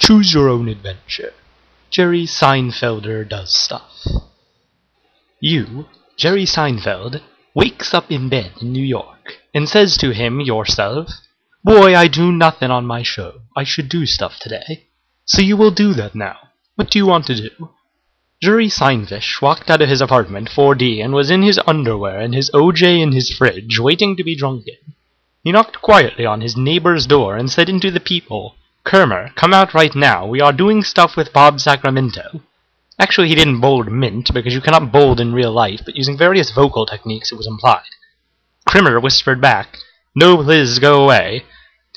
Choose your own adventure. Jerry Seinfelder does stuff. You, Jerry Seinfeld, wakes up in bed in New York and says to him yourself, "Boy, I do nothing on my show. I should do stuff today." So you will do that now. What do you want to do? Jerry Seinfish walked out of his apartment 4D and was in his underwear and his OJ in his fridge, waiting to be drunken. He knocked quietly on his neighbor's door and said into the peephole, "Kermer, come out right now. We are doing stuff with Bob Sacramento." Actually, he didn't bold mint, because you cannot bold in real life, but using various vocal techniques it was implied. Krimmer whispered back, "No, Liz, go away."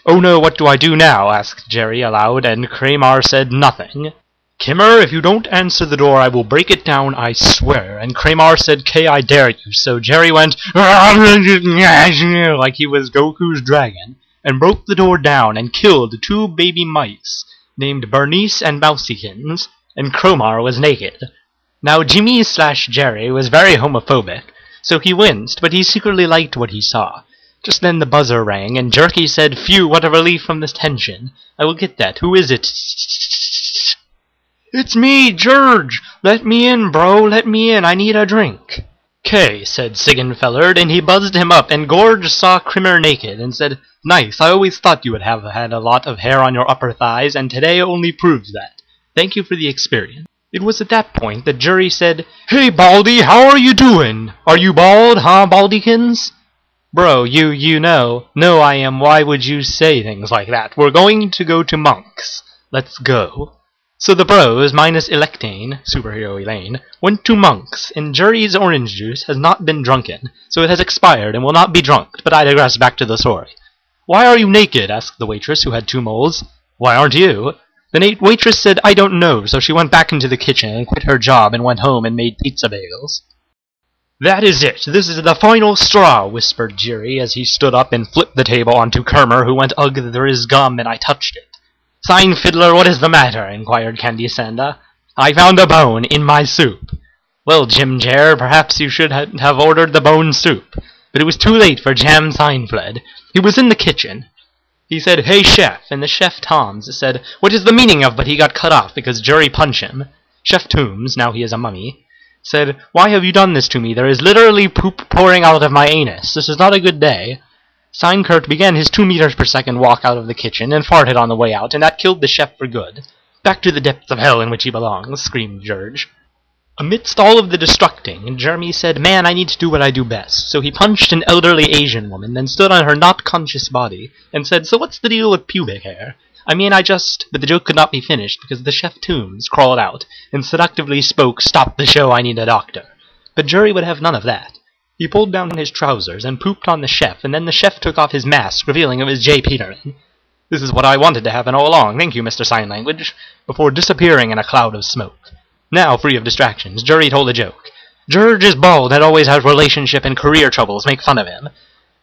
"Oh no, what do I do now?" asked Jerry aloud, and Kramer said nothing. "Kimmer, if you don't answer the door, I will break it down, I swear." And Kramer said, "K, I dare you." So Jerry went, like he was Goku's dragon, and broke the door down and killed 2 baby mice, named Bernice and Mousiekins, and Kromar was naked. Now Jimmy/Jerry was very homophobic, so he winced, but he secretly liked what he saw. Just then the buzzer rang, and Jerky said, "Phew, what a relief from this tension. I will get that. Who is it?" "It's me, George! Let me in, bro, let me in, I need a drink." "'Kay," said Siggenfellard, and he buzzed him up, and Gorge saw Krimmer naked, and said, "Nice, I always thought you would have had a lot of hair on your upper thighs, and today only proves that. Thank you for the experience." It was at that point that Jerry said, "Hey, Baldy, how are you doing? Are you bald, huh, Baldykins?" "Bro, you know. No, I am. Why would you say things like that? We're going to go to Monk's. Let's go." So the bros, minus Electane, superhero Elaine, went to Monk's, and Jerry's orange juice has not been drunken, so it has expired and will not be drunk, but I digress. Back to the story. "Why are you naked?" asked the waitress, who had 2 moles. "Why aren't you?" The waitress said, "I don't know," so she went back into the kitchen and quit her job and went home and made pizza bagels. "That is it! This is the final straw," whispered Jerry as he stood up and flipped the table onto Kermer, who went, "Ugh, there is gum, and I touched it." "Seinfiddler, what is the matter?" inquired Candy Sanda. "I found a bone in my soup." "Well, Jim Jer, perhaps you should have ordered the bone soup." But it was too late for Jam Seinfeld. He was in the kitchen. He said, "Hey, chef," and the chef Toms said, "What is the meaning of?" But he got cut off because Jerry punched him. Chef Toombs, now he is a mummy, said, "Why have you done this to me? There is literally poop pouring out of my anus. This is not a good day." Seinkert began his 2 meters per second walk out of the kitchen and farted on the way out, and that killed the chef for good. "Back to the depths of hell in which he belongs," screamed George. Amidst all of the destructing, Jeremy said, "Man, I need to do what I do best." So he punched an elderly Asian woman, then stood on her not-conscious body, and said, "So what's the deal with pubic hair? I mean, But the joke could not be finished, because the chef Toombs crawled out, and seductively spoke, "Stop the show, I need a doctor." But Jerry would have none of that. He pulled down his trousers and pooped on the chef, and then the chef took off his mask, revealing it was J. Peterman. "This is what I wanted to happen all along, thank you, Mr. Sign Language," before disappearing in a cloud of smoke. Now, free of distractions, Jerry told a joke. "George is bald and always has relationship and career troubles, make fun of him."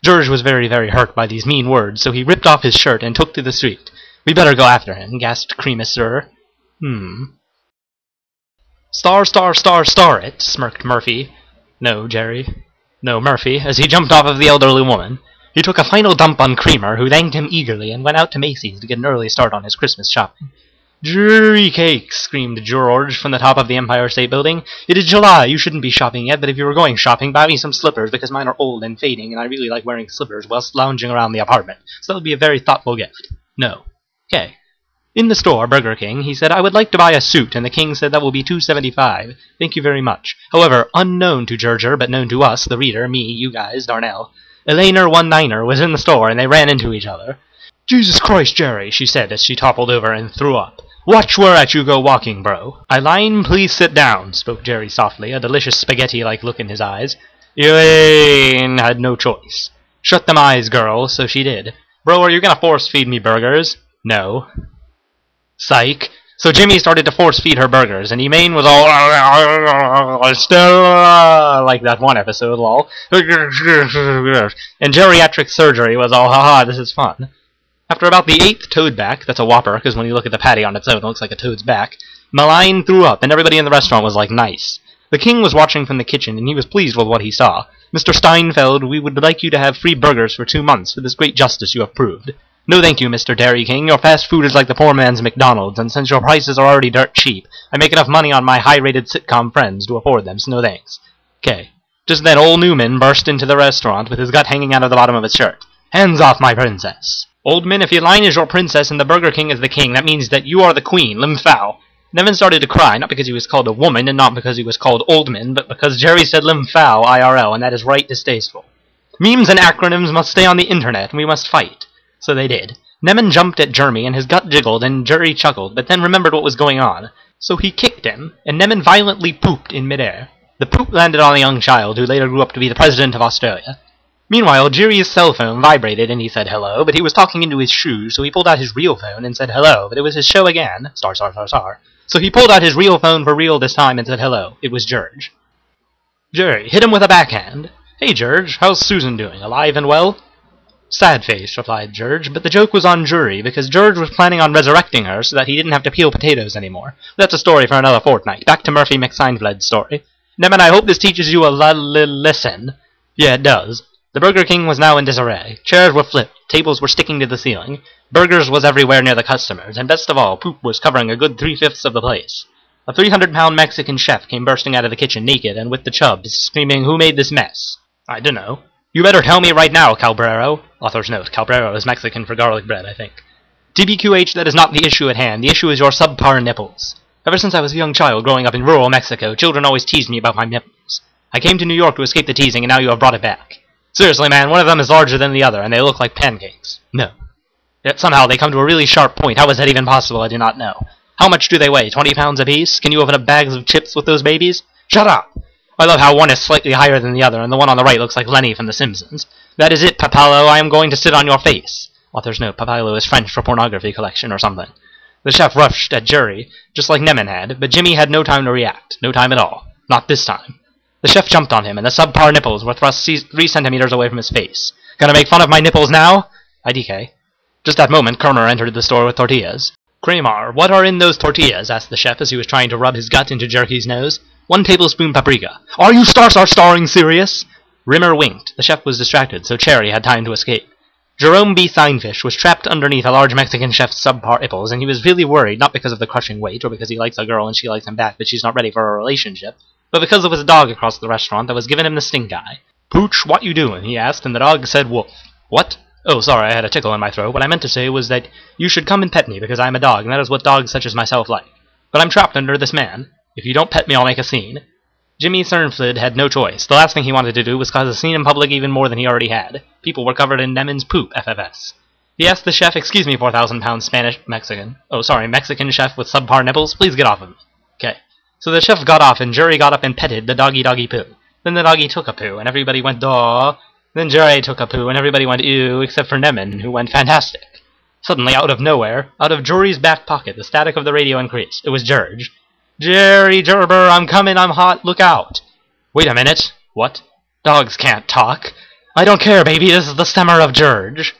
George was very, very hurt by these mean words, so he ripped off his shirt and took to the street. "We better go after him," gasped Creamus, sir. Star it," smirked Murphy. "No, Jerry. No, Murphy," as he jumped off of the elderly woman. He took a final dump on Creamer, who thanked him eagerly, and went out to Macy's to get an early start on his Christmas shopping. "Jerry cakes!" screamed George from the top of the Empire State Building. "It is July. You shouldn't be shopping yet, but if you were going shopping, buy me some slippers, because mine are old and fading, and I really like wearing slippers whilst lounging around the apartment. So that would be a very thoughtful gift." "No." "Okay." In the store, Burger King, he said, "I would like to buy a suit," and the king said, "That will be $2.75. Thank you very much." However, unknown to Gerger, but known to us, the reader, me, you guys, Darnell, Elainer 19er was in the store, and they ran into each other. "Jesus Christ, Jerry," she said as she toppled over and threw up. "Watch where at you go walking, bro." "Eileen, please sit down," spoke Jerry softly, a delicious spaghetti-like look in his eyes. Elaine had no choice. "Shut them eyes, girl," so she did. "Bro, are you gonna force-feed me burgers?" "No." Psych. So Jimmy started to force-feed her burgers, and Elaine was all still like that one episode, lol. And geriatric surgery was all, haha, this is fun. After about the 8th toadback, that's a whopper, because when you look at the patty on its own, it looks like a toad's back, Malign threw up, and everybody in the restaurant was like, nice. The king was watching from the kitchen, and he was pleased with what he saw. "Mr. Steinfeld, we would like you to have free burgers for 2 months for this great justice you have proved." No thank you, Mr. Dairy King. Your fast food is like the poor man's McDonald's, and since your prices are already dirt cheap, I make enough money on my high-rated sitcom friends to afford them, so no thanks. Okay. Just then old Newman burst into the restaurant with his gut hanging out of the bottom of his shirt. Hands off my princess. Oldman, if your line is your princess and the Burger King is the king, that means that you are the queen, Lim Fao. Nevin started to cry, not because he was called a woman, and not because he was called Oldman, but because Jerry said Lim Fao IRL, and that is right distasteful. Memes and acronyms must stay on the internet, and we must fight. So they did. Nevin jumped at Jeremy, and his gut jiggled, and Jerry chuckled, but then remembered what was going on. So he kicked him, and Nevin violently pooped in midair. The poop landed on a young child, who later grew up to be the President of Australia. Meanwhile, Jerry's cell phone vibrated, and he said hello, but he was talking into his shoes, so he pulled out his real phone and said hello, but it was his show again. Star, star, star, star. So he pulled out his real phone for real this time and said hello. It was George. Jerry hit him with a backhand. Hey, George, how's Susan doing? Alive and well? Sad face, replied George, but the joke was on Jury, because George was planning on resurrecting her so that he didn't have to peel potatoes anymore. That's a story for another fortnight. Back to Murphy McSeinfeld's story. Nevin, I hope this teaches you a lesson. Yeah, it does. The Burger King was now in disarray. Chairs were flipped, tables were sticking to the ceiling, burgers was everywhere near the customers, and best of all, poop was covering a good 3/5 of the place. A 300-pound Mexican chef came bursting out of the kitchen naked and with the chubs, screaming, "Who made this mess?" I dunno. You better tell me right now, Calbrero. Author's note, Calbrero is Mexican for garlic bread, I think. TBQH, that is not the issue at hand. The issue is your subpar nipples. Ever since I was a young child growing up in rural Mexico, children always teased me about my nipples. I came to New York to escape the teasing, and now you have brought it back. Seriously, man, one of them is larger than the other, and they look like pancakes. No. Yet somehow they come to a really sharp point. How is that even possible? I do not know. How much do they weigh? 20 pounds apiece? Can you open up bags of chips with those babies? Shut up! I love how one is slightly higher than the other, and the one on the right looks like Lenny from The Simpsons. That is it, Papalo. I am going to sit on your face. Author's note, Papalo is French for pornography collection or something. The chef rushed at Jury, just like Nemen had, but Jimmy had no time to react. No time at all. Not this time. The chef jumped on him, and the subpar nipples were thrust 3 centimeters away from his face. Gonna make fun of my nipples now? IDK. Just that moment, Kerner entered the store with tortillas. Kramer, what are in those tortillas? Asked the chef as he was trying to rub his gut into Jerky's nose. 1 tablespoon paprika. Are you starring serious? Rimmer winked. The chef was distracted, so Cherry had time to escape. Jerome B. Signfish was trapped underneath a large Mexican chef's subpar nipples, and he was really worried, not because of the crushing weight, or because he likes a girl and she likes him back, but she's not ready for a relationship, but because there was a dog across the restaurant that was giving him the stink eye. Pooch, what you doing? He asked, and the dog said woof. What? Oh, sorry, I had a tickle in my throat. What I meant to say was that you should come and pet me, because I am a dog, and that is what dogs such as myself like. But I'm trapped under this man. If you don't pet me, I'll make a scene. Jimmy Cernflid had no choice. The last thing he wanted to do was cause a scene in public even more than he already had. People were covered in Nemen's poop, FFS. He asked the chef, excuse me, 4,000-pound Mexican chef with subpar nipples, please get off of me. Okay. So the chef got off, and Jury got up and petted the doggy poo. Then the doggy took a poo, and everybody went daw. Then Jury took a poo, and everybody went ew, except for Nemen, who went fantastic. Suddenly, out of nowhere, out of Jury's back pocket, the static of the radio increased. It was George. Jerry Gerber, I'm coming, I'm hot, look out. Wait a minute. What? Dogs can't talk. I don't care, baby, this is the stammer of George.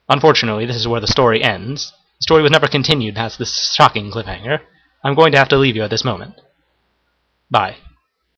Unfortunately, this is where the story ends. The story was never continued past this shocking cliffhanger. I'm going to have to leave you at this moment. Bye.